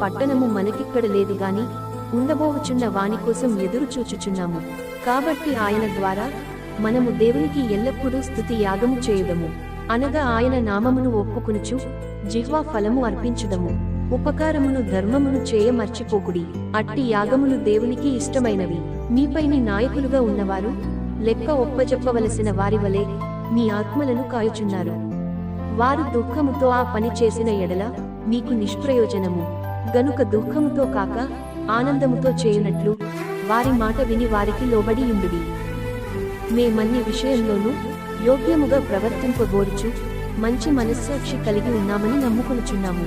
పట్టణము మనకిక్కడ లేదు గాని ఉండబోవుచున్న వాని కోసం ఎదురు చూచుచున్నాము. కాబట్టి ఆయన ద్వారా మనము దేవునికి ఎల్లప్పుడూ స్తుతి యాగము చేయుదము, అనగా ఆయన నామమును ఒప్పుకొనుచు జిహ్వా ఫలము అర్పించుదము. ఉపకారమును ధర్మమును చేయ మర్చిపోకుడి. అట్టి యాగములు దేవునికి ఇష్టమైనవి. మీపైని నాయకులుగా ఉన్నవారు లెక్క ఒప్పజెప్పవలసిన వారి వలె మీ ఆత్మలను కాయుచున్నారు. వారు దుఃఖముతో ఆ పని చేసిన ఎడల మీకు నిష్ప్రయోజనము. గనుక దుఃఖముతో కాక ఆనందముతో చేయునట్లు వారి మాట విని వారికి లోబడి ఉండుడి. మేమన్ని విషయంలోనూ యోగ్యముగా ప్రవర్తింపగోరుచు మంచి మనస్సాక్షి కలిగి ఉన్నామని నమ్ముకొనుచున్నాము.